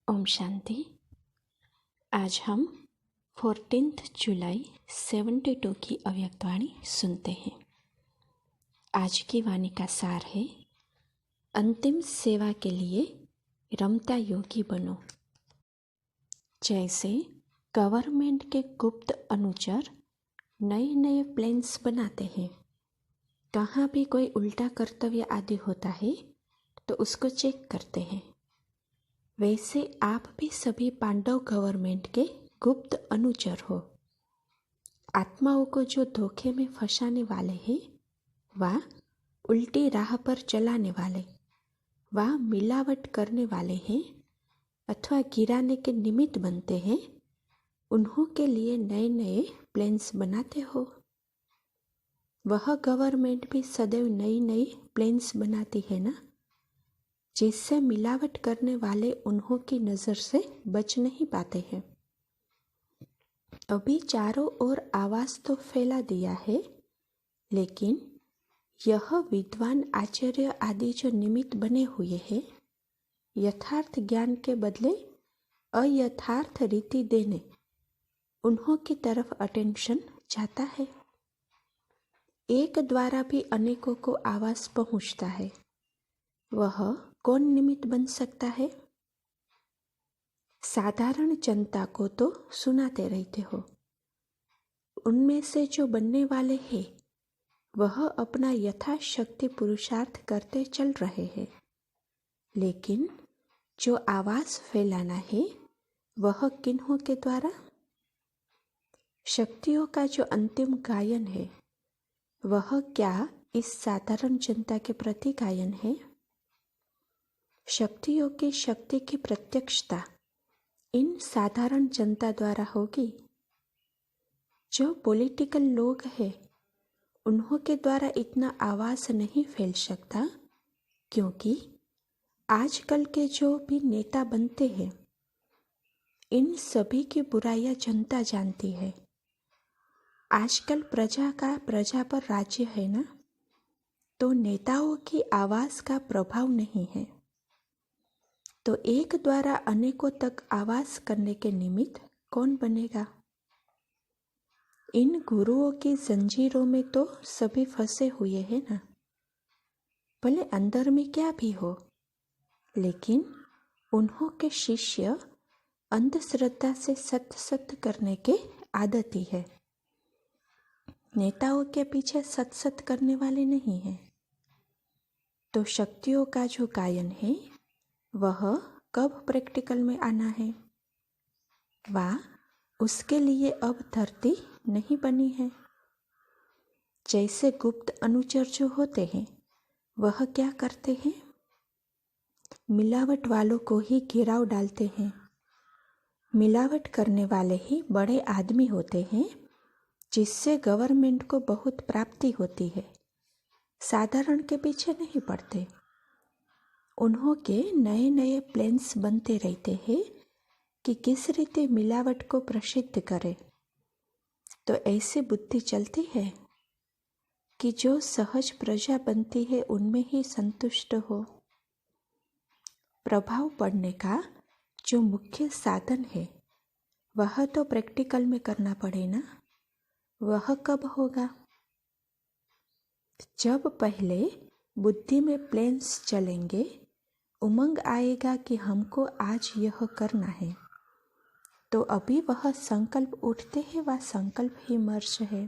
ओम शांति। आज हम 14 जुलाई 72 की अव्यक्त वाणी सुनते हैं। आज की वाणी का सार है, अंतिम सेवा के लिए रमता योगी बनो। जैसे गवर्नमेंट के गुप्त अनुचर नए नए प्लान्स बनाते हैं, कहाँ भी कोई उल्टा कर्तव्य आदि होता है तो उसको चेक करते हैं, वैसे आप भी सभी पांडव गवर्नमेंट के गुप्त अनुचर हो। आत्माओं को जो धोखे में फंसाने वाले हैं, वह उल्टी राह पर चलाने वाले, वह मिलावट करने वाले हैं अथवा गिराने के निमित्त बनते हैं, उन्हों के लिए नए नए प्लान्स बनाते हो। वह गवर्नमेंट भी सदैव नई नई प्लान्स बनाती है ना, जिससे मिलावट करने वाले उन्हों की नज़र से बच नहीं पाते हैं। अभी चारों ओर आवाज़ तो फैला दिया है, लेकिन यह विद्वान आचार्य आदि जो निमित्त बने हुए हैं, यथार्थ ज्ञान के बदले अयथार्थ रीति देने उन्हों की तरफ अटेंशन जाता है। एक द्वारा भी अनेकों को आवाज़ पहुँचता है, वह कौन निमित्त बन सकता है? साधारण जनता को तो सुनाते रहते हो, उनमें से जो बनने वाले हैं वह अपना यथाशक्ति पुरुषार्थ करते चल रहे हैं, लेकिन जो आवाज़ फैलाना है वह किन्हों के द्वारा? शक्तियों का जो अंतिम गायन है वह क्या इस साधारण जनता के प्रति गायन है? शक्तियों की शक्ति की प्रत्यक्षता इन साधारण जनता द्वारा होगी। जो पॉलिटिकल लोग हैं उन्हों के द्वारा इतना आवाज़ नहीं फैल सकता, क्योंकि आजकल के जो भी नेता बनते हैं इन सभी की बुराइयां जनता जानती है। आजकल प्रजा पर राज्य है ना, तो नेताओं की आवाज़ का प्रभाव नहीं है, तो एक द्वारा अनेकों तक आवाज़ करने के निमित्त कौन बनेगा? इन गुरुओं की जंजीरों में तो सभी फंसे हुए हैं ना, भले अंदर में क्या भी हो, लेकिन उन्हों के शिष्य अंधश्रद्धा से सत्य करने के आदती है। नेताओं के पीछे सत्य करने वाले नहीं हैं। तो शक्तियों का जो गायन है वह कब प्रैक्टिकल में आना है? वाह, उसके लिए अब धरती नहीं बनी है। जैसे गुप्त अनुचर जो होते हैं वह क्या करते हैं? मिलावट वालों को ही घेराव डालते हैं। मिलावट करने वाले ही बड़े आदमी होते हैं, जिससे गवर्नमेंट को बहुत प्राप्ति होती है। साधारण के पीछे नहीं पड़ते। उन्हों के नए नए प्लान्स बनते रहते हैं कि किस रीति मिलावट को प्रसिद्ध करे। तो ऐसी बुद्धि चलती है कि जो सहज प्रजा बनती है उनमें ही संतुष्ट हो। प्रभाव पड़ने का जो मुख्य साधन है वह तो प्रैक्टिकल में करना पड़े ना। वह कब होगा? जब पहले बुद्धि में प्लान्स चलेंगे, उमंग आएगा कि हमको आज यह करना है, तो अभी वह संकल्प उठते हैं, वह संकल्प ही मर्श है।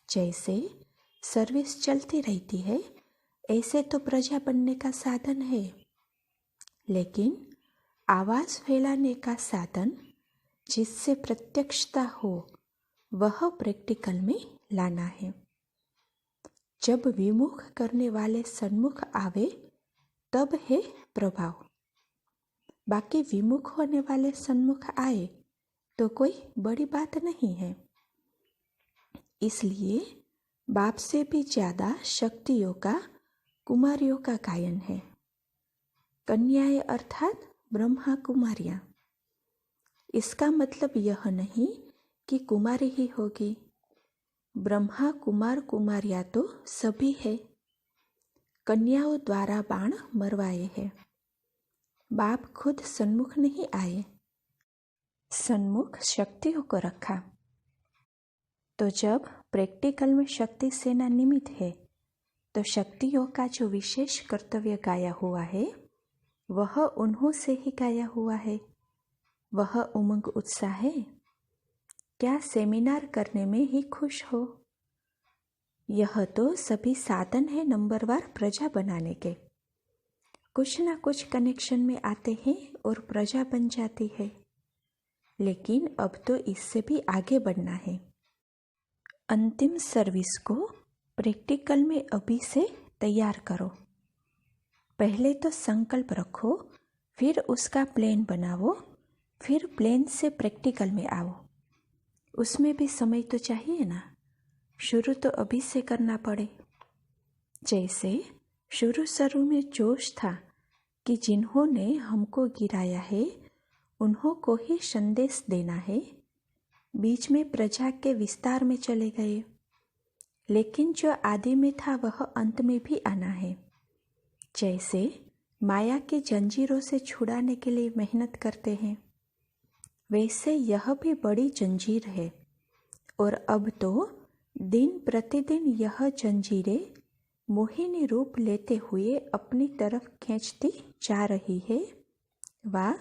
जैसे सर्विस चलती रहती है, ऐसे तो प्रजा बनने का साधन है, लेकिन आवाज़ फैलाने का साधन जिससे प्रत्यक्षता हो वह प्रैक्टिकल में लाना है। जब विमुख करने वाले सन्मुख आवे तब है प्रभाव। बाकी विमुख होने वाले सन्मुख आए तो कोई बड़ी बात नहीं है। इसलिए बाप से भी ज़्यादा शक्तियों का, कुमारियों का गायन है। कन्याएं अर्थात ब्रह्मा कुमारियाँ। इसका मतलब यह नहीं कि कुमारी ही होगी। ब्रह्मा कुमार कुमारियाँ तो सभी है। कन्याओं द्वारा बाण मरवाए हैं। बाप खुद सन्मुख नहीं आए, सन्मुख शक्तियों को रखा। तो जब प्रैक्टिकल में शक्ति सेना निमित्त है, तो शक्तियों का जो विशेष कर्तव्य गाया हुआ है वह उन्हों से ही गाया हुआ है। वह उमंग उत्साह है। क्या सेमिनार करने में ही खुश हो? यह तो सभी साधन है नंबरवार प्रजा बनाने के। कुछ ना कुछ कनेक्शन में आते हैं और प्रजा बन जाती है। लेकिन अब तो इससे भी आगे बढ़ना है। अंतिम सर्विस को प्रैक्टिकल में अभी से तैयार करो। पहले तो संकल्प रखो, फिर उसका प्लान बनाओ, फिर प्लान से प्रैक्टिकल में आओ। उसमें भी समय तो चाहिए ना। शुरू तो अभी से करना पड़े। जैसे शुरू में जोश था कि जिन्होंने हमको गिराया है उन्हों को ही संदेश देना है, बीच में प्रजा के विस्तार में चले गए। लेकिन जो आदि में था वह अंत में भी आना है। जैसे माया की जंजीरों से छुड़ाने के लिए मेहनत करते हैं, वैसे यह भी बड़ी जंजीर है। और अब तो दिन प्रतिदिन यह जंजीरें मोहिनी रूप लेते हुए अपनी तरफ खींचती जा रही है, व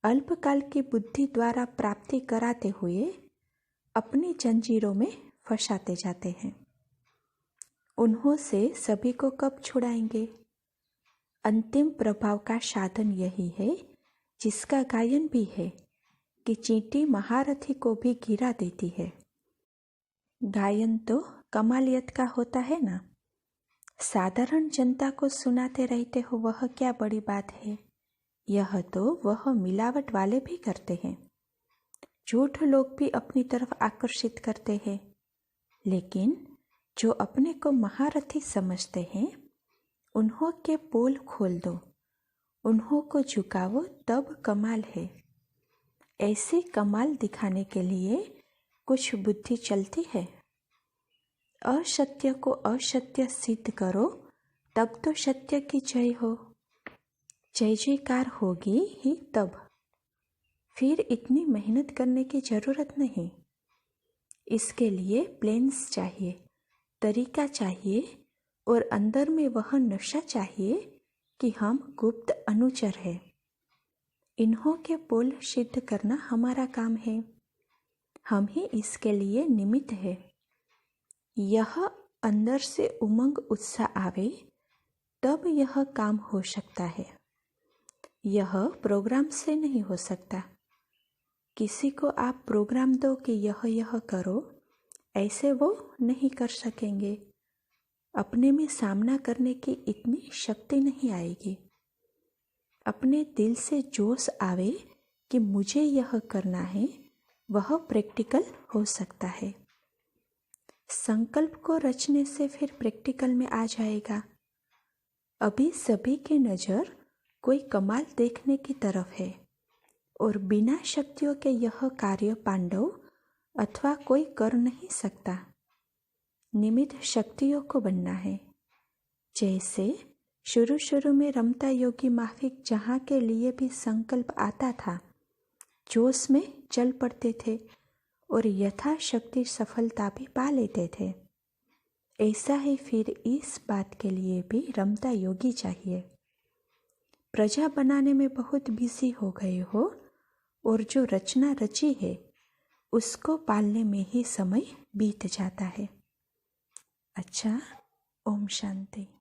अल्पकाल की बुद्धि द्वारा प्राप्ति कराते हुए अपनी जंजीरों में फंसाते जाते हैं। उन्हों से सभी को कब छुड़ाएंगे? अंतिम प्रभाव का साधन यही है, जिसका गायन भी है कि चींटी महारथी को भी गिरा देती है। गायन तो कमालियत का होता है ना। साधारण जनता को सुनाते रहते हो वह क्या बड़ी बात है। यह तो वह मिलावट वाले भी करते हैं। झूठ लोग भी अपनी तरफ आकर्षित करते हैं। लेकिन जो अपने को महारथी समझते हैं उन्हों के पोल खोल दो, उन्हों को झुकावो, तब कमाल है। ऐसे कमाल दिखाने के लिए कुछ बुद्धि चलती है। असत्य को असत्य सिद्ध करो, तब तो सत्य की जय हो। जय जयकार होगी ही तब। फिर इतनी मेहनत करने की जरूरत नहीं। इसके लिए प्लान्स चाहिए, तरीका चाहिए और अंदर में वह नशा चाहिए कि हम गुप्त अनुचर हैं। इन्हों के पोल सिद्ध करना हमारा काम है। हम ही इसके लिए निमित्त है। यह अंदर से उमंग उत्साह आवे तब यह काम हो सकता है। यह प्रोग्राम से नहीं हो सकता। किसी को आप प्रोग्राम दो कि यह करो, ऐसे वो नहीं कर सकेंगे। अपने में सामना करने की इतनी शक्ति नहीं आएगी। अपने दिल से जोश आवे कि मुझे यह करना है, वह प्रैक्टिकल हो सकता है। संकल्प को रचने से फिर प्रैक्टिकल में आ जाएगा। अभी सभी की नज़र कोई कमाल देखने की तरफ है और बिना शक्तियों के यह कार्य पांडव अथवा कोई कर नहीं सकता। निमित्त शक्तियों को बनना है। जैसे शुरू में रमता योगी माफिक जहाँ के लिए भी संकल्प आता था, जोश में चल पड़ते थे और यथाशक्ति सफलता भी पा लेते थे। ऐसा ही फिर इस बात के लिए भी रमता योगी चाहिए। प्रजा बनाने में बहुत बिजी हो गए हो और जो रचना रची है उसको पालने में ही समय बीत जाता है। अच्छा, ओम शांति।